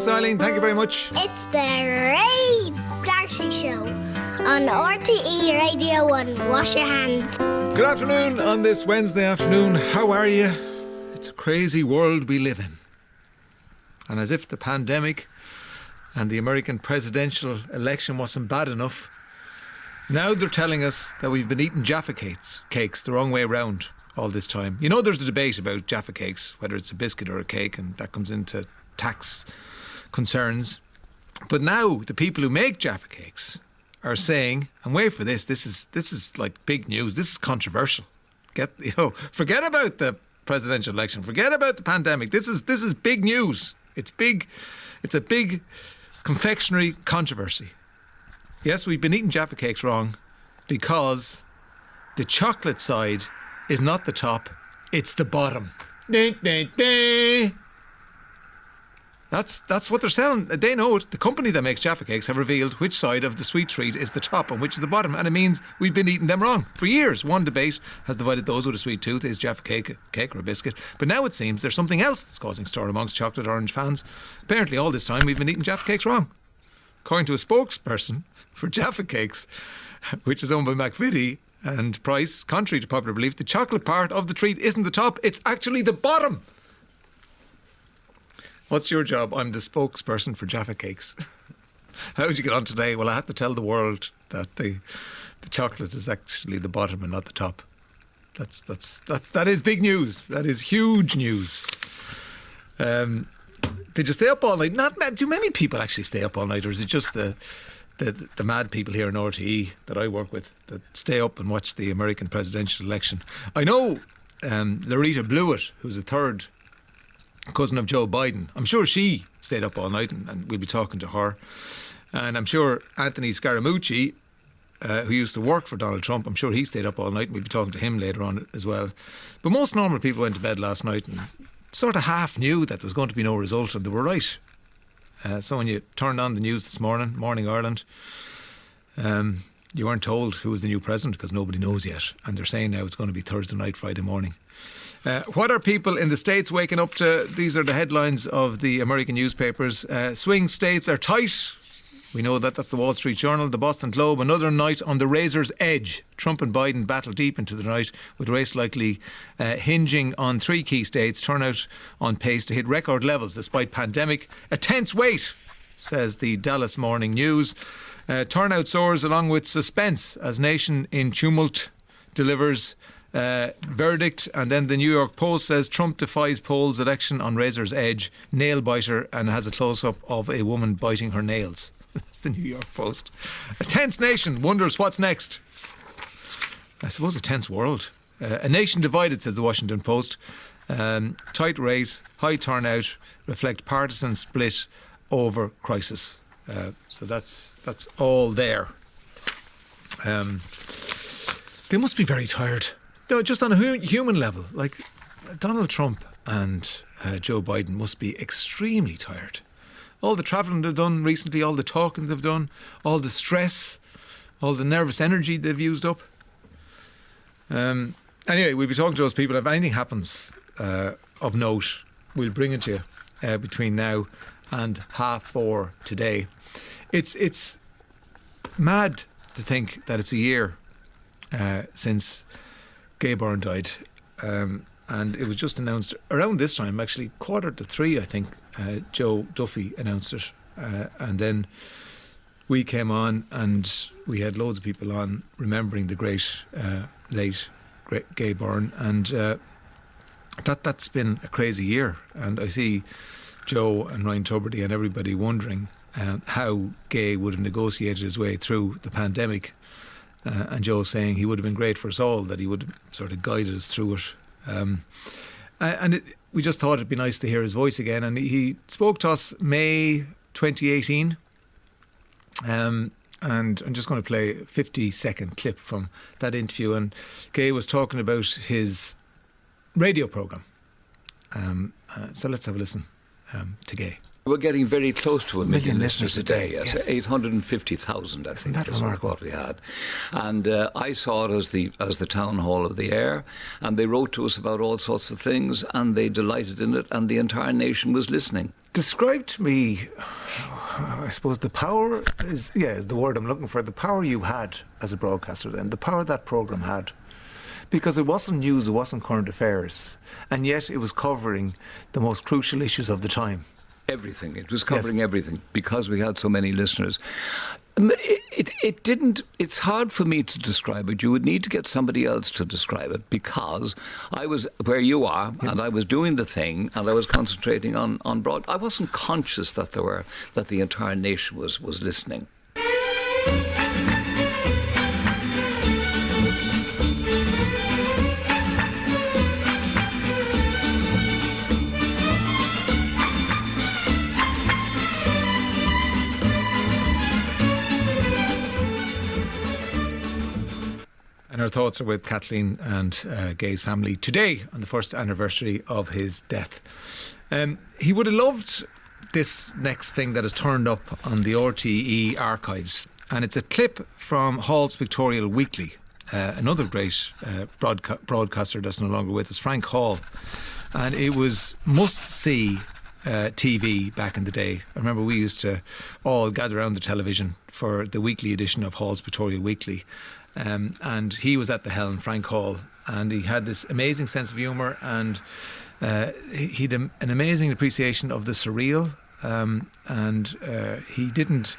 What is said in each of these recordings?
Thanks, Eileen. Thank you very much. It's the Ray Darcy Show on RTE Radio 1. Wash your hands. Good afternoon on this Wednesday afternoon. How are you? It's a crazy world we live in. And as if the pandemic and the American presidential election wasn't bad enough, now they're telling us that we've been eating Jaffa cakes the wrong way round all this time. You know, there's a debate about Jaffa cakes, whether it's a biscuit or a cake, and that comes into tax concerns. But now the people who make Jaffa cakes are saying, and wait for this is like big news. This is controversial. Forget about the presidential election. Forget about the pandemic. This is big news. It's big. It's a big confectionery controversy. Yes, we've been eating Jaffa cakes wrong because the chocolate side is not the top, it's the bottom. That's what they're selling. They know it. The company that makes Jaffa cakes have revealed which side of the sweet treat is the top and which is the bottom, and it means we've been eating them wrong for years. One debate has divided those with a sweet tooth: is Jaffa cake or a biscuit? But now it seems there's something else that's causing stir amongst chocolate orange fans. Apparently all this time we've been eating Jaffa cakes wrong. According to a spokesperson for Jaffa cakes, which is owned by McVitie and Price, contrary to popular belief, the chocolate part of the treat isn't the top, it's actually the bottom. What's your job? I'm the spokesperson for Jaffa cakes. How did you get on today? Well, I had to tell the world that the chocolate is actually the bottom and not the top. That is big news. That is huge news. Did you stay up all night? Do many people actually stay up all night, or is it just the mad people here in RTE that I work with that stay up and watch the American presidential election? I know Loretta Blewett, who's a third cousin of Joe Biden. I'm sure she stayed up all night, and we'll be talking to her. And I'm sure Anthony Scaramucci, who used to work for Donald Trump, I'm sure he stayed up all night, and we'll be talking to him later on as well. But most normal people went to bed last night and sort of half knew that there was going to be no result, and they were right. So when you turned on the news this morning, Morning Ireland, you weren't told who was the new president because nobody knows yet. And they're saying now it's going to be Thursday night, Friday morning. What are people in the States waking up to? These are the headlines of the American newspapers. Swing states are tight. We know that. That's the Wall Street Journal, the Boston Globe. Another night on the razor's edge. Trump and Biden battle deep into the night, with race likely hinging on three key states. Turnout on pace to hit record levels despite pandemic. A tense wait, says the Dallas Morning News. Turnout soars along with suspense as nation in tumult delivers verdict. And then the New York Post says Trump defies polls, election on razor's edge, nail biter, and has a close-up of a woman biting her nails. That's the New York Post. A tense nation wonders what's next. I suppose a tense world. A nation divided, says the Washington Post. Tight race, high turnout, reflect partisan split over crisis. So that's all there. They must be very tired. No, just on a human level. Like Donald Trump and Joe Biden must be extremely tired. All the travelling they've done recently, all the talking they've done, all the stress, all the nervous energy they've used up. Anyway, we'll be talking to those people. If anything happens of note, we'll bring it to you between now and 4:30 today. It's mad to think that it's a year since Gay Byrne died. And it was just announced around this time, actually 2:45, I think. Joe Duffy announced it, and then we came on and we had loads of people on remembering the great Gay Byrne, and that's been a crazy year. And I see Joe and Ryan Tubridy and everybody wondering how Gay would have negotiated his way through the pandemic, and Joe saying he would have been great for us all, that he would have sort of guided us through it. We just thought it'd be nice to hear his voice again. And he spoke to us May 2018. And I'm just going to play a 50-second clip from that interview. And Gay was talking about his radio programme. So let's have a listen to Gay. We're getting very close to a million listeners a day. Yes. 850,000, I think, that is remarkable? what we had. And I saw it as the town hall of the air, and they wrote to us about all sorts of things, and they delighted in it, and the entire nation was listening. Describe to me, I suppose the power is the word I'm looking for, the power you had as a broadcaster then, the power that programme had. Because it wasn't news, it wasn't current affairs, and yet it was covering the most crucial issues of the time. Everything. It was covering everything because we had so many listeners. It didn't. It's hard for me to describe it. You would need to get somebody else to describe it because I was where you are and I was doing the thing and I was concentrating on broad. I wasn't conscious that the entire nation was listening. And our thoughts are with Kathleen and Gay's family today on the first anniversary of his death. He would have loved this next thing that has turned up on the RTE archives. And it's a clip from Hall's Pictorial Weekly. Another great broadcaster that's no longer with us, Frank Hall. And it was must-see TV back in the day. I remember we used to all gather around the television for the weekly edition of Hall's Pictorial Weekly. And he was at the helm, Frank Hall, and he had this amazing sense of humour and he had an amazing appreciation of the surreal, and he didn't,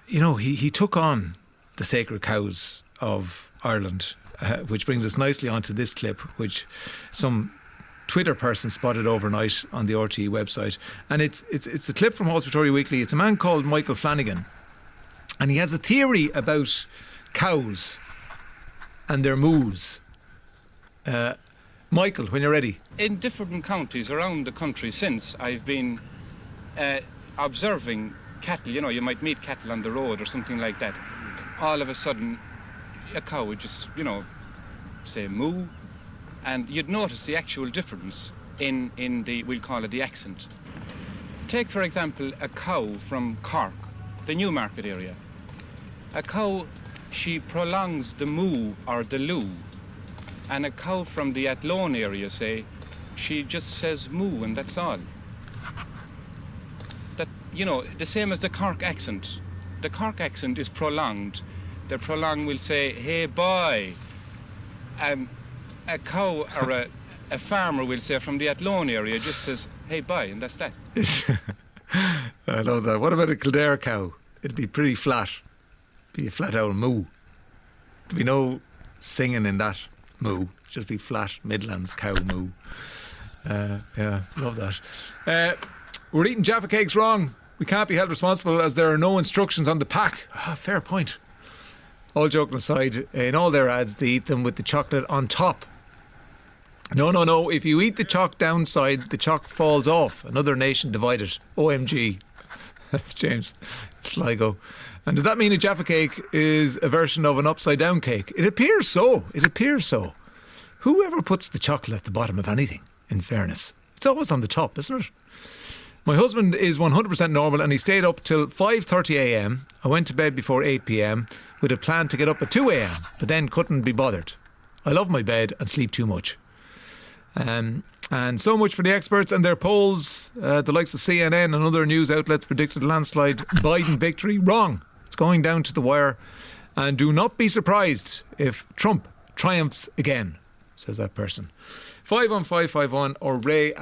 he took on the sacred cows of Ireland, which brings us nicely onto this clip, which some Twitter person spotted overnight on the RTE website, and it's a clip from Hall's Pictorial Weekly. It's a man called Michael Flanagan. And he has a theory about cows and their moos. Michael, when you're ready. In different counties around the country since, I've been observing cattle. You might meet cattle on the road or something like that. All of a sudden, a cow would just, say moo. And you'd notice the actual difference in the, we'll call it the accent. Take, for example, a cow from Cork, the Newmarket area. A cow, she prolongs the moo or the loo, and a cow from the Athlone area, say, she just says moo and that's all. That, the same as the Cork accent. The Cork accent is prolonged. The prolonged will say, hey boy. A cow or a farmer will say from the Athlone area just says, hey boy, and that's that. I love that. What about a Kildare cow? It'd be pretty flat. Be a flat out moo. There'd be no singing in that moo. Just be flat Midlands cow moo. Love that. We're eating Jaffa cakes wrong. We can't be held responsible as there are no instructions on the pack. Fair point. All joking aside, in all their ads they eat them with the chocolate on top. No. If you eat the chalk downside, the chalk falls off. Another nation divided. OMG. That's changed. Sligo. And does that mean a Jaffa cake is a version of an upside down cake? It appears so. Whoever puts the chocolate at the bottom of anything, in fairness? It's always on the top, isn't it? My husband is 100% normal and he stayed up till 5:30 a.m. I went to bed before 8 p.m. with a plan to get up at 2 a.m. but then couldn't be bothered. I love my bed and sleep too much. And so much for the experts and their polls. The likes of CNN and other news outlets predicted a landslide Biden victory. Wrong. It's going down to the wire. And do not be surprised if Trump triumphs again, says that person. 51551 or ray@rte.ie.